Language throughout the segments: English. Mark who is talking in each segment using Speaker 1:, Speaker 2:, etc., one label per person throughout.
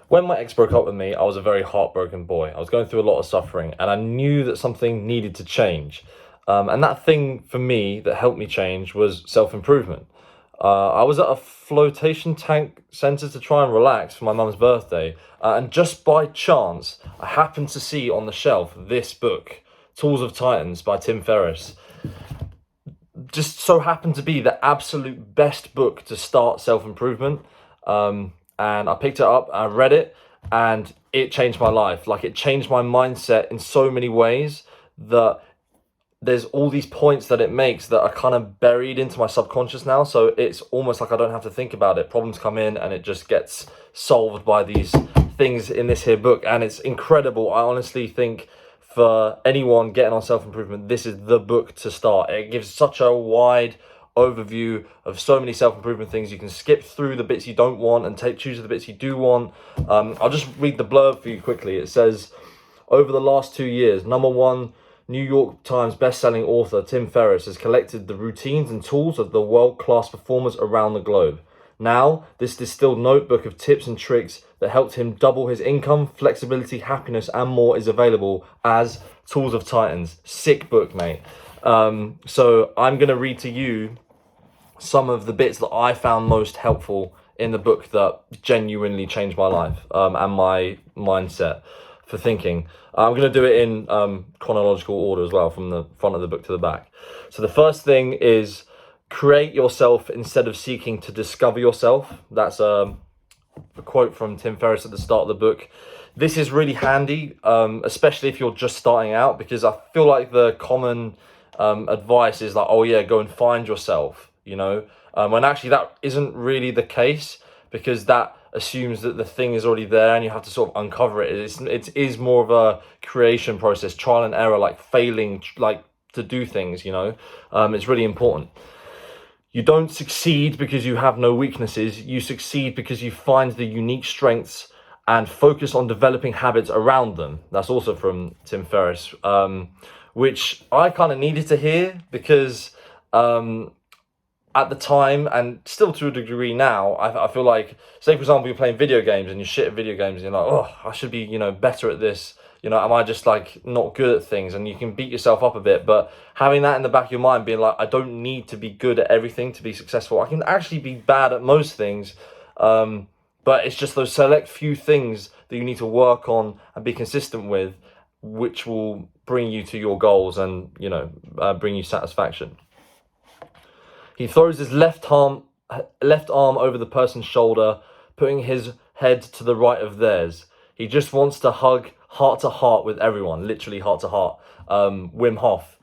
Speaker 1: When my ex broke up with me, I was a very heartbroken boy. I was going through a lot of suffering, and I knew that something needed to change. And that thing for me that helped me change was self improvement. I was at a flotation tank centre to try and relax for my mum's birthday, and just by chance, I happened to see on the shelf this book, Tools of Titans by Tim Ferriss. Just so happened to be the absolute best book to start self improvement. And I picked it up, I read it, and it changed my life. Like, it changed my mindset in so many ways that there's all these points that it makes that are kind of buried into my subconscious now. So it's almost like I don't have to think about it. Problems come in and it just gets solved by these things in this here book. And it's incredible. I honestly think for anyone getting on self-improvement, this is the book to start. It gives such a wide overview of so many self-improvement things. You can skip through the bits you don't want and choose the bits you do want. I'll just read the blurb for you quickly. It says, over the last 2 years, #1 New York Times best-selling author Tim Ferriss has collected the routines and tools of the world-class performers around the globe. Now, this distilled notebook of tips and tricks that helped him double his income, flexibility, happiness, and more is available as Tools of Titans. Sick book, mate. So I'm going to read to you some of the bits that I found most helpful in the book that genuinely changed my life and my mindset for thinking. I'm going to do it in chronological order as well, from the front of the book to the back. So the first thing is create yourself instead of seeking to discover yourself. That's a quote from Tim Ferriss at the start of the book. This is really handy, especially if you're just starting out, because I feel like the common advice is like, oh yeah, go and find yourself, you know, when actually that isn't really the case, because that assumes that the thing is already there and you have to sort of uncover it. It is more of a creation process, trial and error, like failing, like to do things, you know. It's really important. You don't succeed because you have no weaknesses. You succeed because you find the unique strengths and focus on developing habits around them. That's also from Tim Ferriss, which I kind of needed to hear, because at the time, and still to a degree now, I feel like, say for example, you're playing video games and you're shit at video games and you're like, oh, I should be, you know, better at this. You know, am I just like not good at things? And you can beat yourself up a bit, but having that in the back of your mind, being like, I don't need to be good at everything to be successful. I can actually be bad at most things. But it's just those select few things that you need to work on and be consistent with, which will bring you to your goals and, you know, bring you satisfaction. He throws his left arm over the person's shoulder, putting his head to the right of theirs. He just wants to hug heart to heart with everyone, literally heart to heart. Wim Hof.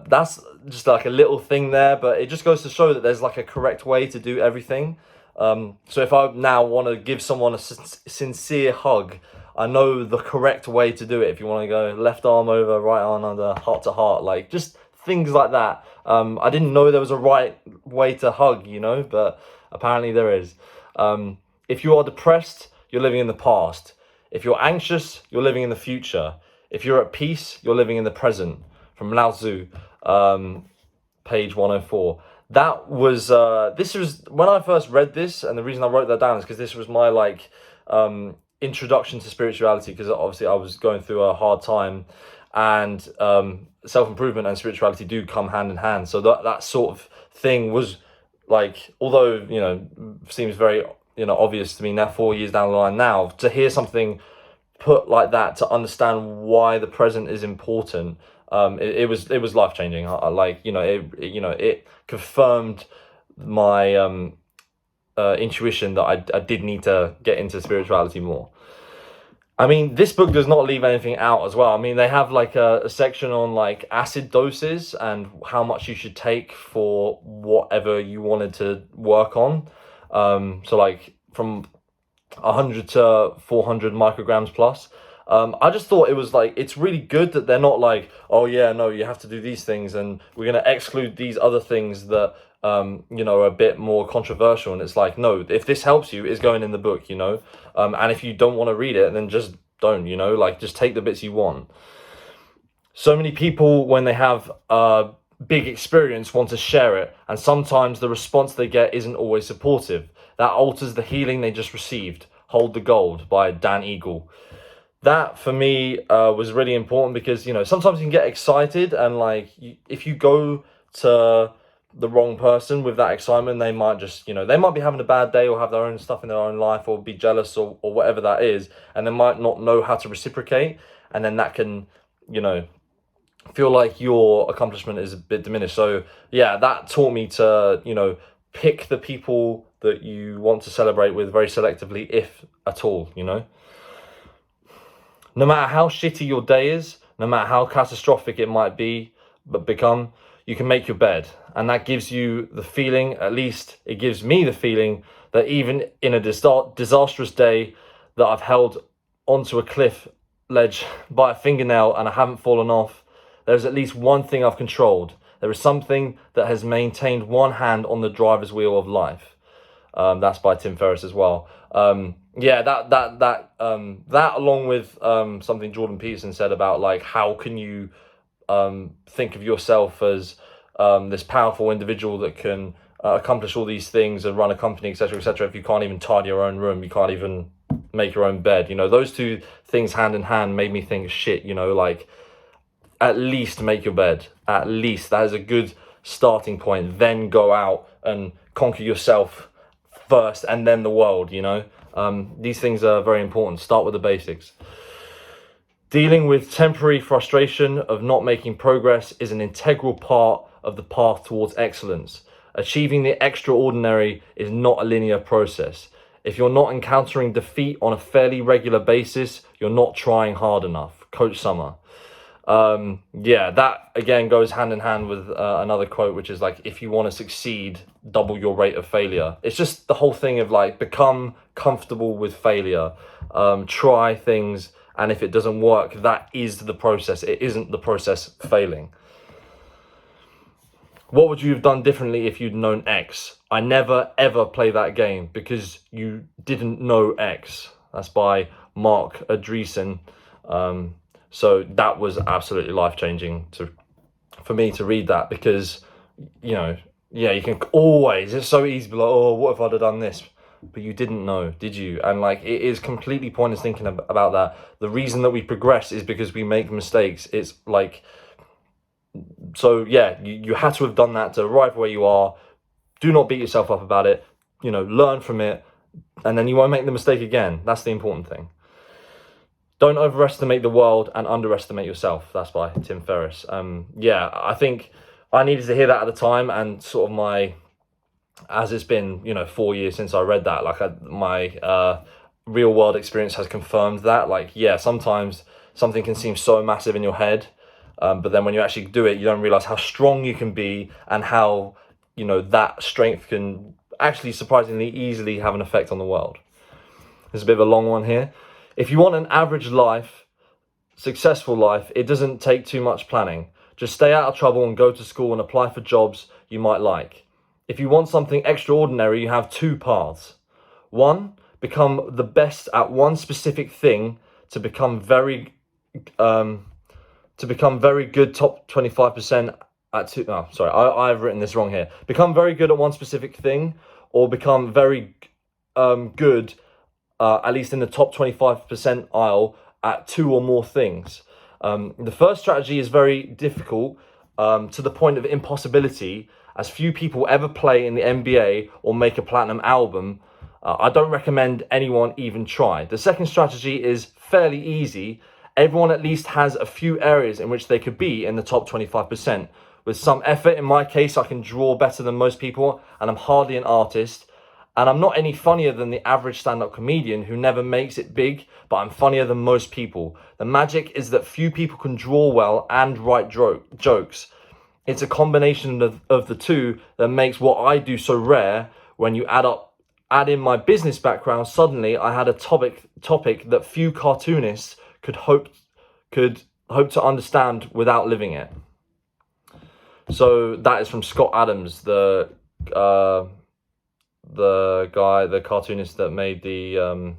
Speaker 1: That's just like a little thing there, but it just goes to show that there's like a correct way to do everything. So if I now want to give someone a sincere hug, I know the correct way to do it. If you want to go left arm over, right arm under, heart to heart, like just things like that. I didn't know there was a right way to hug, you know, but apparently there is. If you are depressed, you're living in the past. If you're anxious, you're living in the future. If you're at peace, you're living in the present. From Lao Tzu, page 104. That was, this was, when I first read this, and the reason I wrote that down is because this was my, like, introduction to spirituality, because obviously I was going through a hard time, and self-improvement and spirituality do come hand in hand. So that sort of thing was, like, although, you know, seems very, you know, obvious to me now, 4 years down the line now, to hear something put like that, to understand why the present is important, it was life-changing. Like, you know, it confirmed my intuition that I did need to get into spirituality more. I mean, this book does not leave anything out as well. I mean, they have like a section on like acid doses and how much you should take for whatever you wanted to work on. So like from 100 to 400 micrograms plus. I just thought it was like, it's really good that they're not like, oh yeah, no, you have to do these things and we're going to exclude these other things that, you know, are a bit more controversial. And it's like, no, if this helps you, it's going in the book, you know, and if you don't want to read it, then just don't, you know, like just take the bits you want. So many people, when they have a big experience, want to share it. And sometimes the response they get isn't always supportive. That alters the healing they just received. Hold the Gold by Dan Eagle. That for me was really important because, you know, sometimes you can get excited and like if you go to the wrong person with that excitement, they might just, you know, they might be having a bad day or have their own stuff in their own life or be jealous or whatever that is, and they might not know how to reciprocate, and then that can, you know, feel like your accomplishment is a bit diminished. So yeah, that taught me to, you know, pick the people that you want to celebrate with very selectively, if at all, you know. No matter how shitty your day is, no matter how catastrophic it might be, but become, you can make your bed. And that gives you the feeling, at least it gives me the feeling, that even in a disastrous day that I've held onto a cliff ledge by a fingernail and I haven't fallen off, there's at least one thing I've controlled. There is something that has maintained one hand on the driver's wheel of life. That's by Tim Ferriss as well. Yeah, that along with something Jordan Peterson said about like how can you think of yourself as this powerful individual that can accomplish all these things and run a company, etc., etc. If you can't even tidy your own room, you can't even make your own bed. You know, those two things hand in hand made me think, shit. You know, like at least make your bed. At least that is a good starting point. Then go out and conquer yourself first and then the world, you know. These things are very important. Start with the basics. Dealing with temporary frustration of not making progress is an integral part of the path towards excellence. Achieving the extraordinary is not a linear process. If you're not encountering defeat on a fairly regular basis, you're not trying hard enough. Coach Summer. Yeah, that again goes hand in hand with another quote, which is like, if you want to succeed, double your rate of failure. It's just the whole thing of like, become comfortable with failure, try things, and if it doesn't work, that is the process. It isn't the process failing. What would you have done differently if you'd known X? I never ever play that game because you didn't know X. That's by Mark Andreessen. So that was absolutely life-changing for me to read that, because, you know, yeah, you can always, it's so easy to be like, oh, what if I'd have done this? But you didn't know, did you? And like, it is completely pointless thinking about that. The reason that we progress is because we make mistakes. It's like, so yeah, you had to have done that to arrive where you are. Do not beat yourself up about it, you know, learn from it, and then you won't make the mistake again. That's the important thing. Don't overestimate the world and underestimate yourself. That's by Tim Ferriss. Yeah, I think I needed to hear that at the time, and sort of as it's been, you know, 4 years since I read that, like my real world experience has confirmed that. Like, yeah, sometimes something can seem so massive in your head, but then when you actually do it, you don't realize how strong you can be and how, you know, that strength can actually surprisingly easily have an effect on the world. There's a bit of a long one here. If you want an average life, successful life, it doesn't take too much planning. Just stay out of trouble and go to school and apply for jobs you might like. If you want something extraordinary, you have two paths. One, become the best at one specific thing to become very good, top 25% at two. Oh, sorry, I've written this wrong here. Become very good at one specific thing, or become very good, at least in the top 25% aisle, at two or more things. The first strategy is very difficult, to the point of impossibility, as few people ever play in the NBA or make a platinum album. I don't recommend anyone even try. The second strategy is fairly easy. Everyone at least has a few areas in which they could be in the top 25%. With some effort, in my case, I can draw better than most people, and I'm hardly an artist. And I'm not any funnier than the average stand-up comedian who never makes it big, but I'm funnier than most people. The magic is that few people can draw well and write jokes. It's a combination of the two that makes what I do so rare. When you add in my business background, suddenly I had a topic that few cartoonists could hope to understand without living it. So that is from Scott Adams, the cartoonist that made the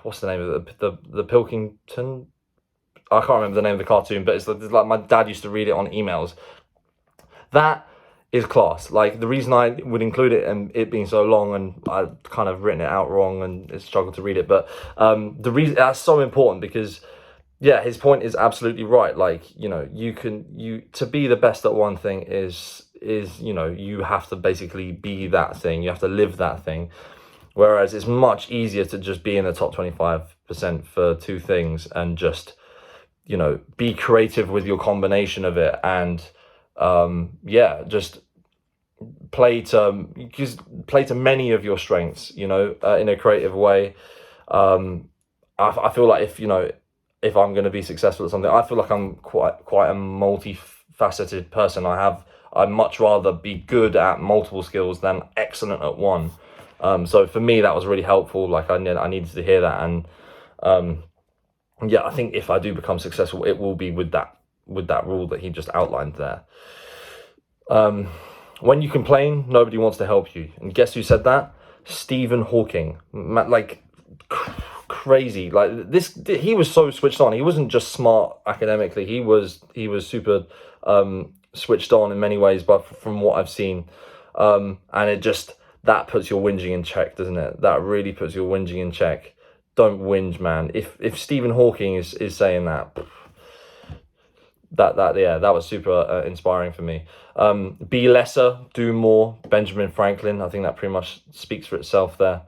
Speaker 1: what's the name of it? The Pilkington. I can't remember the name of the cartoon, but it's like my dad used to read it on emails. That is class. Like, the reason I would include it and it being so long, and I've kind of written it out wrong and struggled to read it, but the reason that's so important because yeah, his point is absolutely right. Like, you know, you to be the best at one thing is you know, you have to basically be that thing. You have to live that thing. Whereas it's much easier to just be in the top 25% for two things and just, you know, be creative with your combination of it, and yeah, just play to many of your strengths, you know, in a creative way. I feel like if, you know, if I'm going to be successful at something, I feel like I'm quite a multifaceted person. I'd much rather be good at multiple skills than excellent at one. So for me, that was really helpful. Like, I needed to hear that, and yeah, I think if I do become successful, it will be with that rule that he just outlined there. When you complain, nobody wants to help you. And guess who said that? Stephen Hawking. Like, crazy. Like, this, he was so switched on. He wasn't just smart academically. He was super switched on in many ways, but from what I've seen, and it just, that puts your whinging in check, doesn't it? That really puts your whinging in check. Don't whinge, man. If Stephen Hawking is saying that, yeah, that was super inspiring for me. Be lesser, do more. Benjamin Franklin. I think that pretty much speaks for itself there.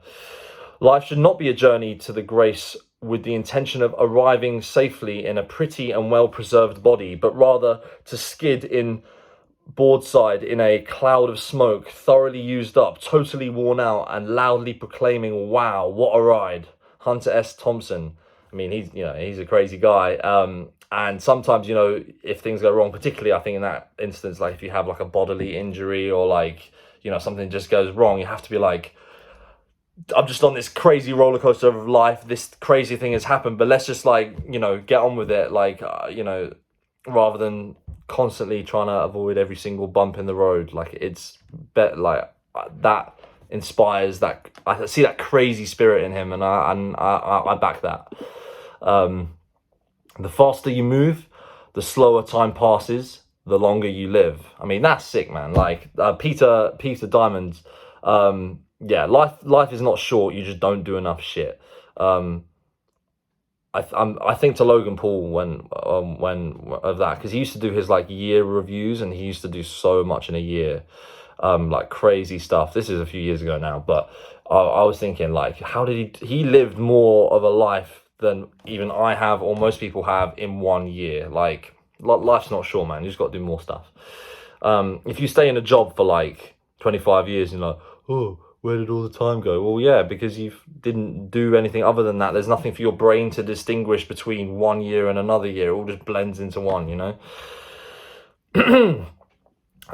Speaker 1: Life should not be a journey to the grace with the intention of arriving safely in a pretty and well-preserved body, but rather to skid in broadside in a cloud of smoke, thoroughly used up, totally worn out, and loudly proclaiming, "Wow, what a ride." Hunter S. Thompson. I mean, he's a crazy guy. And sometimes, you know, if things go wrong, particularly I think in that instance, like if you have like a bodily injury or like, you know, something just goes wrong, you have to be like, I'm just on this crazy roller coaster of life. This crazy thing has happened, but let's just, like, you know, get on with it. Like, you know, rather than constantly trying to avoid every single bump in the road. Like, it's like that inspires that. I see that crazy spirit in him, and I back that. The faster you move, the slower time passes, the longer you live. I mean, that's sick, man. Like, Peter Diamond. Yeah, life is not short. You just don't do enough shit. I think to Logan Paul when of that, because he used to do his like year reviews, and he used to do so much in a year, like crazy stuff. This is a few years ago now, but I was thinking, like, how did he lived more of a life than even I have or most people have in 1 year. Like, life's not short, man. You just got to do more stuff. If you stay in a job for like 25 years, you're like, oh, where did all the time go? Well, yeah, because you didn't do anything other than that. There's nothing for your brain to distinguish between 1 year and another year. It all just blends into one, you know?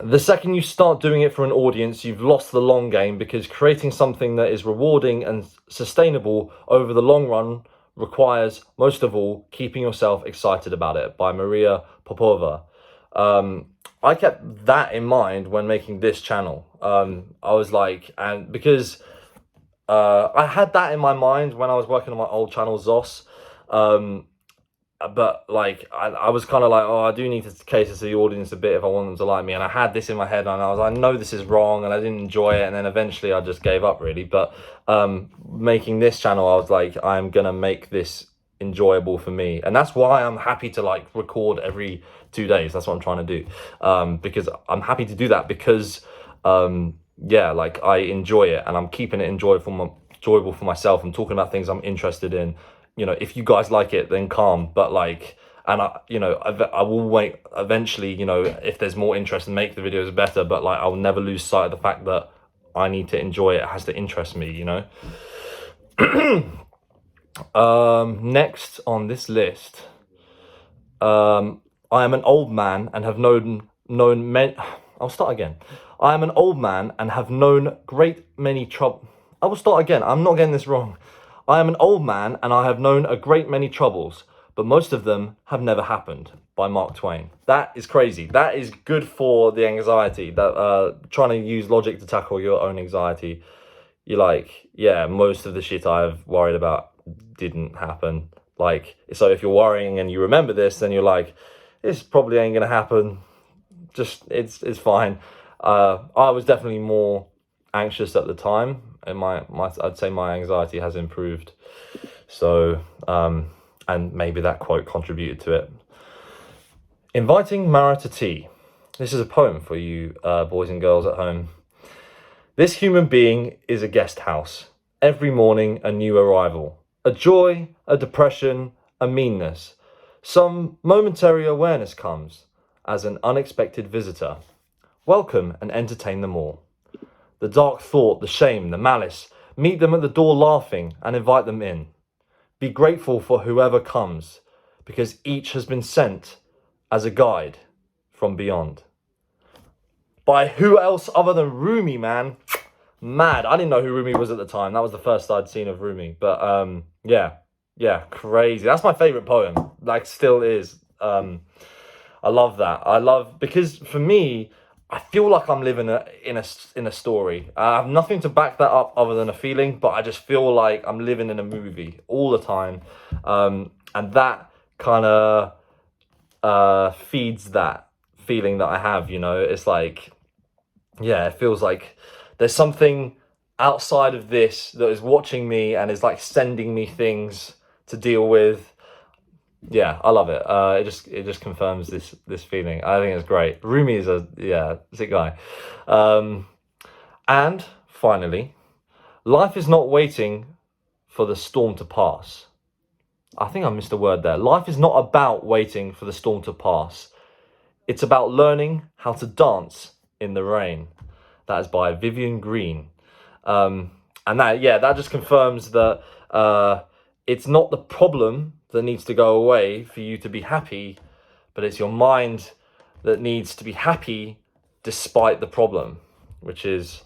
Speaker 1: The second you start doing it for an audience, you've lost the long game, because creating something that is rewarding and sustainable over the long run requires, most of all, keeping yourself excited about it, by Maria Popova. I kept that in mind when making this channel. I was like, and because I had that in my mind when I was working on my old channel, Zos. But like, I was kind of like, oh, I do need to cater to the audience a bit if I want them to like me. And I had this in my head, and I know this is wrong, and I didn't enjoy it. And then eventually I just gave up, really. But making this channel, I was like, I'm going to make this enjoyable for me. And that's why I'm happy to like record every 2 days. That's what I'm trying to do. Because I'm happy to do that because, yeah, like, I enjoy it, and I'm keeping it enjoyable for myself. I'm talking about things I'm interested in. You know, if you guys like it, then calm. But like, and I will wait eventually, you know, if there's more interest, and make the videos better. But like, I'll never lose sight of the fact that I need to enjoy it. It has to interest me, you know. Next on this list, I am an old man and have known men. I'll start again. I am an old man and have known great many trouble. I will start again. I'm not getting this wrong. I am an old man and I have known a great many troubles, but most of them have never happened, by Mark Twain. That is crazy. That is good for the anxiety, that trying to use logic to tackle your own anxiety. You're like, yeah, most of the shit I've worried about didn't happen. Like, so if you're worrying and you remember this, then you're like, this probably ain't gonna happen. Just, it's fine. I was definitely more anxious at the time, and I'd say my anxiety has improved. So, and maybe that quote contributed to it. Inviting Mara to tea. This is a poem for you boys and girls at home. This human being is a guest house. Every morning a new arrival. A joy, a depression, a meanness. Some momentary awareness comes as an unexpected visitor. Welcome and entertain them all. The dark thought, the shame, the malice. Meet them at the door laughing and invite them in. Be grateful for whoever comes, because each has been sent as a guide from beyond. By who else other than Rumi, man? Mad. I didn't know who Rumi was at the time. That was the first I'd seen of Rumi. But yeah, crazy. That's my favourite poem. Like, still is. I love that. Because for me, I feel like I'm living in a story. I have nothing to back that up other than a feeling, but I just feel like I'm living in a movie all the time. And that kind of feeds that feeling that I have, you know. It's like, yeah, it feels like there's something outside of this that is watching me and is like sending me things to deal with. Yeah, I love it. It just confirms this feeling. I think it's great. Rumi is a sick guy. And finally, life is not waiting for the storm to pass. I think I missed a word there. Life is not about waiting for the storm to pass. It's about learning how to dance in the rain. That is by Vivian Green. And that just confirms that it's not the problem that needs to go away for you to be happy, but it's your mind that needs to be happy despite the problem, which is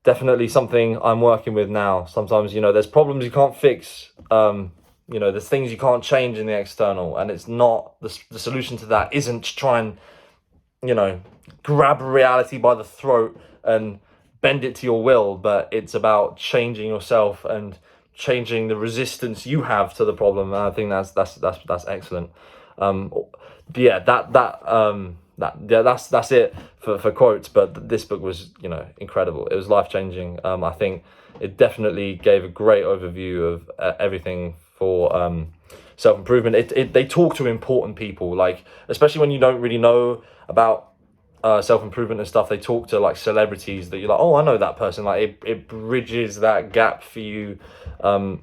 Speaker 1: definitely something I'm working with now. Sometimes, you know, there's problems you can't fix. You know, there's things you can't change in the external, and it's not the solution to that isn't to try and, you know, grab reality by the throat and bend it to your will, but it's about changing yourself and changing the resistance you have to the problem. And I think that's excellent. That's it for quotes. But this book was, you know, incredible. It was life-changing. I think it definitely gave a great overview of everything for self-improvement. They talk to important people, like, especially when you don't really know about self-improvement and stuff. They talk to like celebrities that you're like, oh, I know that person. Like it bridges that gap for you,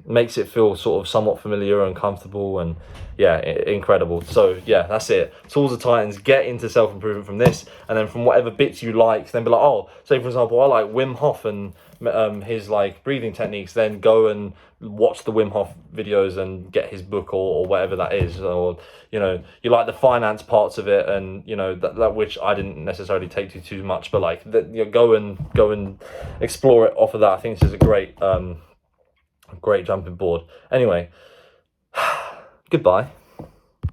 Speaker 1: makes it feel sort of somewhat familiar and comfortable, and yeah, incredible. So yeah, that's it. Tools of Titans. Get into self-improvement from this, and then from whatever bits you like, then be like, oh, say for example, I like Wim Hof and his like breathing techniques. Then go and watch the Wim Hof videos and get his book or whatever that is. Or, you know, you like the finance parts of it, and you know that which I didn't necessarily take to too much, but like you know, go and explore it off of that. I think this is a great jumping board. Anyway, goodbye.